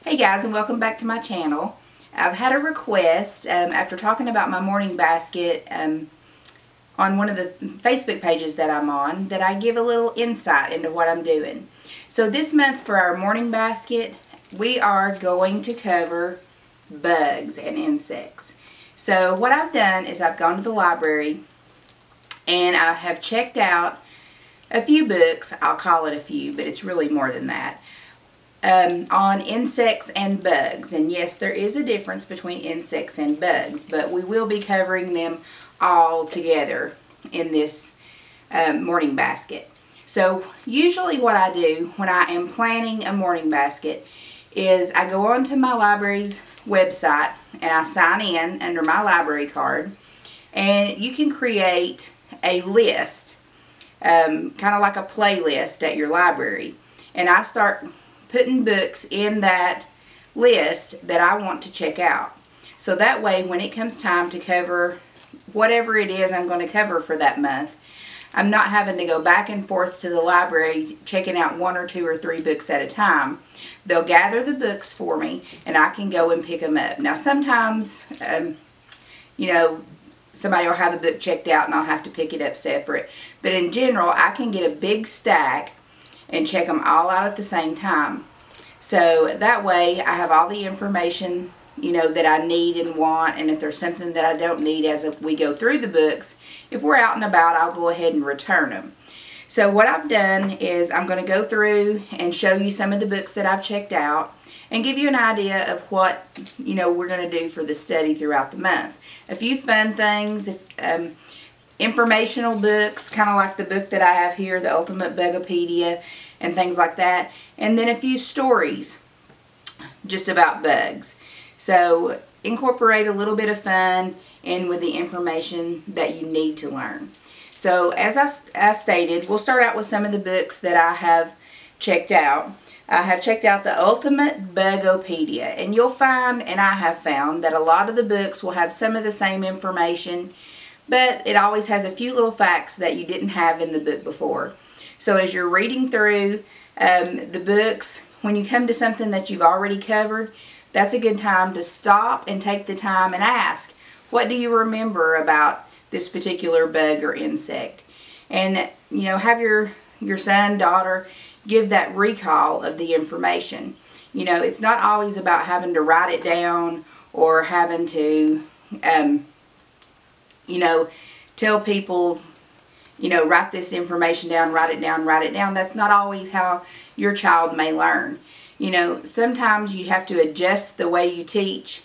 Hey guys, and welcome back to my channel. I've had a request after talking about my morning basket on one of the Facebook pages that I'm on, that I give a little insight into what I'm doing. So this month for our morning basket, we are going to cover bugs and insects. So what I've done is I've gone to the library and I have checked out a few books. I'll call it a few, but it's really more than that. On insects and bugs. And yes, there is a difference between insects and bugs, but we will be covering them all together in this morning basket. So usually what I do when I am planning a morning basket is I go onto my library's website and I sign in under my library card, and you can create a list, kind of like a playlist at your library, and I start putting books in that list that I want to check out. So that way when it comes time to cover whatever it is I'm going to cover for that month, I'm not having to go back and forth to the library checking out 1 or 2 or 3 books at a time. They'll gather the books for me and I can go and pick them up. Now sometimes, you know, somebody will have a book checked out and I'll have to pick it up separate. But in general, I can get a big stack and check them all out at the same time. So that way I have all the information, you know, that I need and want, and if there's something that I don't need as we go through the books, if we're out and about, I'll go ahead and return them. So what I've done is I'm going to go through and show you some of the books that I've checked out and give you an idea of what, you know, we're going to do for the study throughout the month. A few fun things, informational books, kind of like the book that I have here, The Ultimate Bugopedia, and things like that. And then a few stories just about bugs. So incorporate a little bit of fun in with the information that you need to learn. So as I stated, we'll start out with some of the books that I have checked out. I have checked out The Ultimate Bugopedia, and you'll find, and I have found, that a lot of the books will have some of the same information, but it always has a few little facts that you didn't have in the book before. So as you're reading through the books, when you come to something that you've already covered, that's a good time to stop and take the time and ask, what do you remember about this particular bug or insect? And, you know, have your son, daughter, give that recall of the information. You know, it's not always about having to write it down or having to, you know, tell people, you know, write this information down, write it down, write it down. That's not always how your child may learn. You know, sometimes you have to adjust the way you teach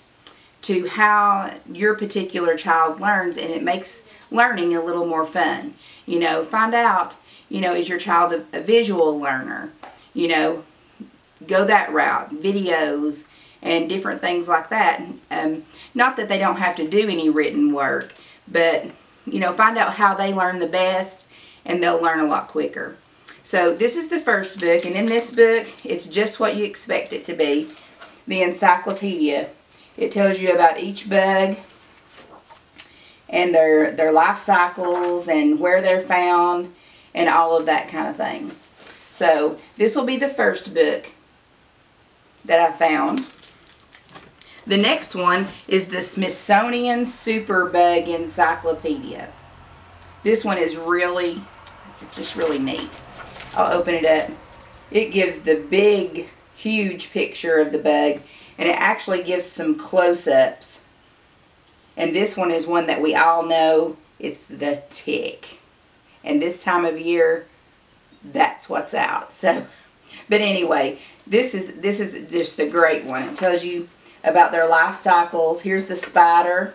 to how your particular child learns, and it makes learning a little more fun. You know, find out, you know, is your child a visual learner? You know, go that route. Videos and different things like that. Not that they don't have to do any written work, but, you know, find out how they learn the best, and they'll learn a lot quicker. So this is the first book, and in this book, it's just what you expect it to be, the encyclopedia. It tells you about each bug and their life cycles and where they're found and all of that kind of thing. So this will be the first book that I found. The next one is the Smithsonian Superbug Encyclopedia. This one is really, it's just really neat. I'll open it up. It gives the big, huge picture of the bug, and it actually gives some close-ups. And this one is one that we all know. It's the tick. And this time of year, that's what's out. So, but anyway, this is just a great one. It tells you about their life cycles. Here's the spider.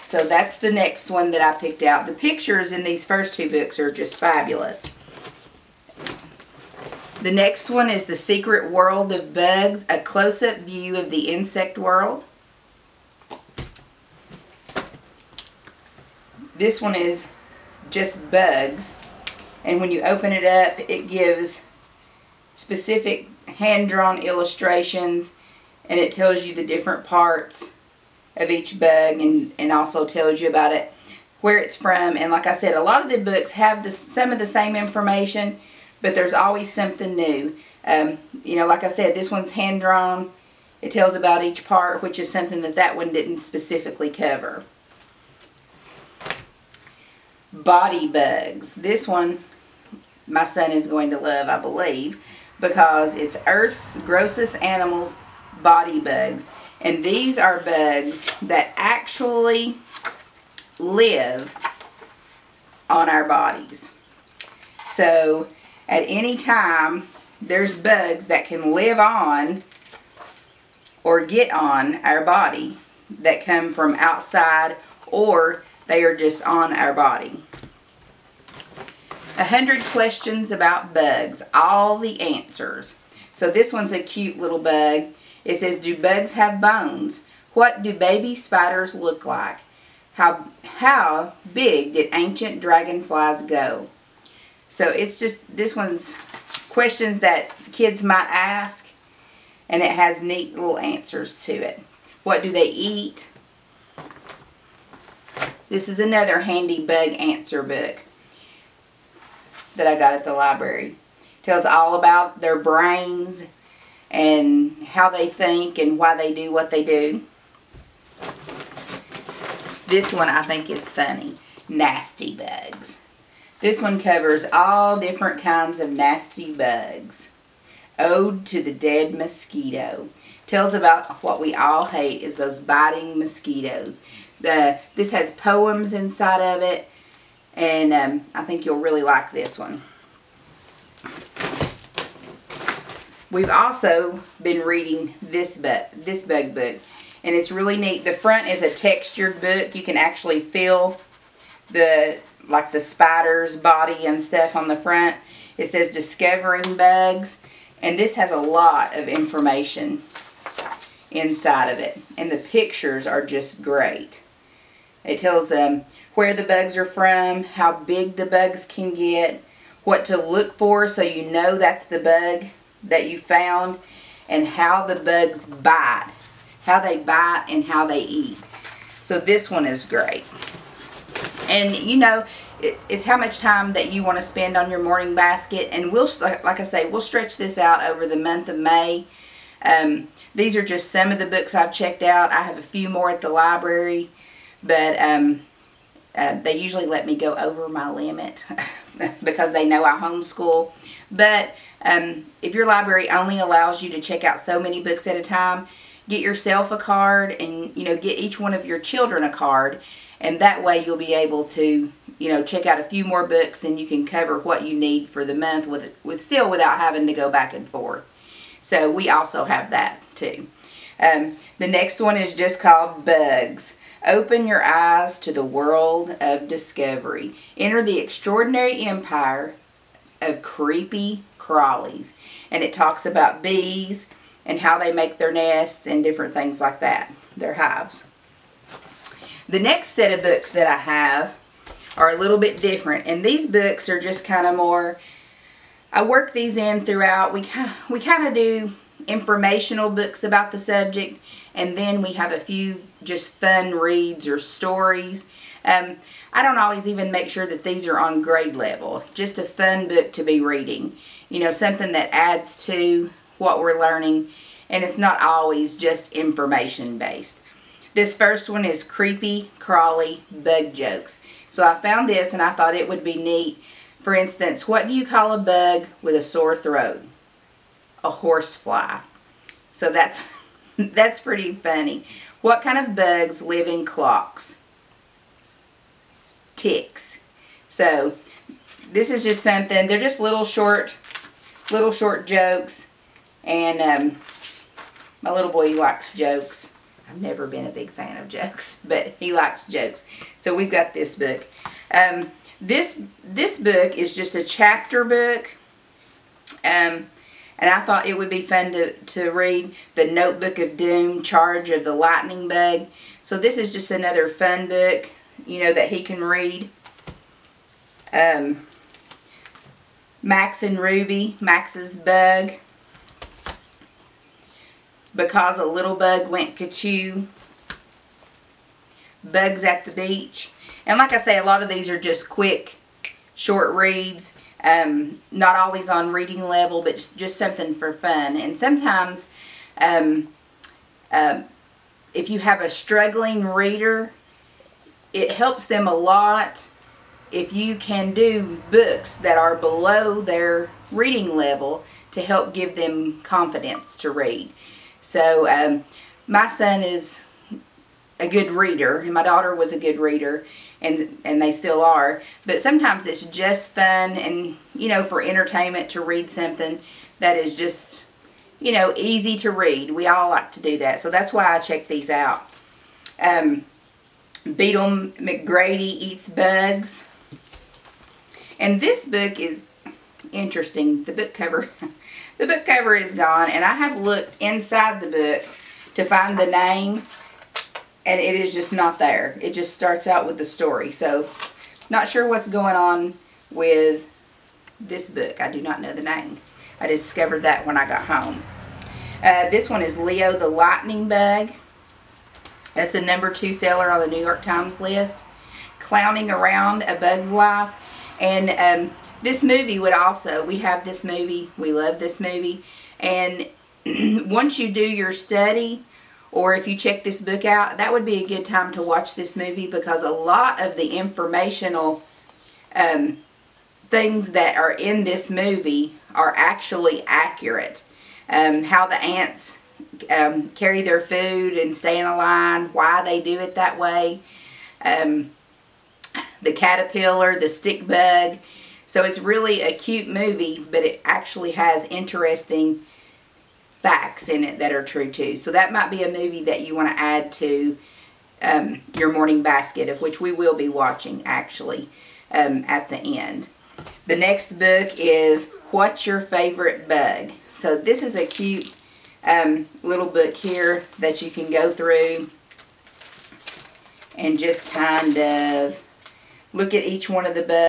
So that's the next one that I picked out. The pictures in these first 2 books are just fabulous. The next one is The Secret World of Bugs, a close-up view of the insect world. This one is just bugs, and when you open it up, it gives specific hand-drawn illustrations, and it tells you the different parts of each bug, and also tells you about it, where it's from. And like I said, a lot of the books have some of the same information, but there's always something new. You know, like I said, this one's hand-drawn. It tells about each part, which is something that one didn't specifically cover. Body bugs. This one my son is going to love, I believe, because it's Earth's grossest animals, body bugs. And these are bugs that actually live on our bodies. So at any time, there's bugs that can live on or get on our body that come from outside, or they are just on our body. 100 questions about bugs, all the answers. So this one's a cute little bug. It says, do bugs have bones? What do baby spiders look like? How big did ancient dragonflies go? So it's just, this one's questions that kids might ask, and it has neat little answers to it. What do they eat? This is another handy bug answer book that I got at the library. Tells all about their brains and how they think and why they do what they do. This one I think is funny. Nasty bugs. This one covers all different kinds of nasty bugs. Ode to the Dead Mosquito. Tells about what we all hate is those biting mosquitoes. This has poems inside of it, and I think you'll really like this one. We've also been reading this bug book, and it's really neat. The front is a textured book. You can actually feel the spider's body and stuff on the front. It says Discovering Bugs, and this has a lot of information inside of it, and the pictures are just great. It tells them where the bugs are from, how big the bugs can get, what to look for so you know that's the bug that you found, and how the bugs bite. How they bite and how they eat. So this one is great. And you know, it's how much time that you want to spend on your morning basket. And we'll, like I say, we'll stretch this out over the month of May. These are just some of the books I've checked out. I have a few more at the library, but they usually let me go over my limit because they know I homeschool. But if your library only allows you to check out so many books at a time, get yourself a card, and get each one of your children a card, and that way you'll be able to check out a few more books, and you can cover what you need for the month still without having to go back and forth. So we also have that too. The next one is just called Bugs. Open your eyes to the world of discovery. Enter the extraordinary empire of creepy crawlies. And it talks about bees and how they make their nests and different things like that. Their hives. The next set of books that I have are a little bit different. And these books are just kind of more, I work these in throughout. We kind of do informational books about the subject, and then we have a few just fun reads or stories. I don't always even make sure that these are on grade level. Just a fun book to be reading. Something that adds to what we're learning, and it's not always just information based. This first one is Creepy Crawly Bug Jokes. So I found this and I thought it would be neat. For instance, what do you call a bug with a sore throat? A horsefly. So that's pretty funny. What kind of bugs live in clocks? Ticks. So this is just something. They're just little short jokes, and my little boy likes jokes. I've never been a big fan of jokes, but he likes jokes. So we've got this book. This book is just a chapter book. And I thought it would be fun to read. The Notebook of Doom, Charge of the Lightning Bug. So this is just another fun book, that he can read. Max and Ruby, Max's Bug. Because a Little Bug Went Ka-Choo. Bugs at the Beach. And like I say, a lot of these are just quick, short reads. Not always on reading level, but just something for fun. And sometimes if you have a struggling reader, it helps them a lot if you can do books that are below their reading level to help give them confidence to read. So my son is a good reader, and my daughter was a good reader, and they still are. But sometimes it's just fun and, you know, for entertainment to read something that is just, you know, easy to read. We all like to do that. So that's why I check these out. Beetle McGrady Eats Bugs. And this book is interesting. The book cover the book cover is gone, and I have looked inside the book to find the name, and it is just not there. It just starts out with the story. So not sure what's going on with this book. I do not know the name. I discovered that when I got home. This one is Leo the Lightning Bug. That's a #2 seller on the New York Times list. Clowning Around a Bug's Life. And this movie would also, we have this movie, we love this movie. And once you do your study, or if you check this book out, that would be a good time to watch this movie, because a lot of the informational things that are in this movie are actually accurate. How the ants carry their food and stay in a line, why they do it that way. The caterpillar, the stick bug. So it's really a cute movie, but it actually has interesting facts in it that are true too. So that might be a movie that you want to add to your morning basket, of which we will be watching actually at the end. The next book is What's Your Favorite Bug? So this is a cute little book here that you can go through and just kind of look at each one of the bugs.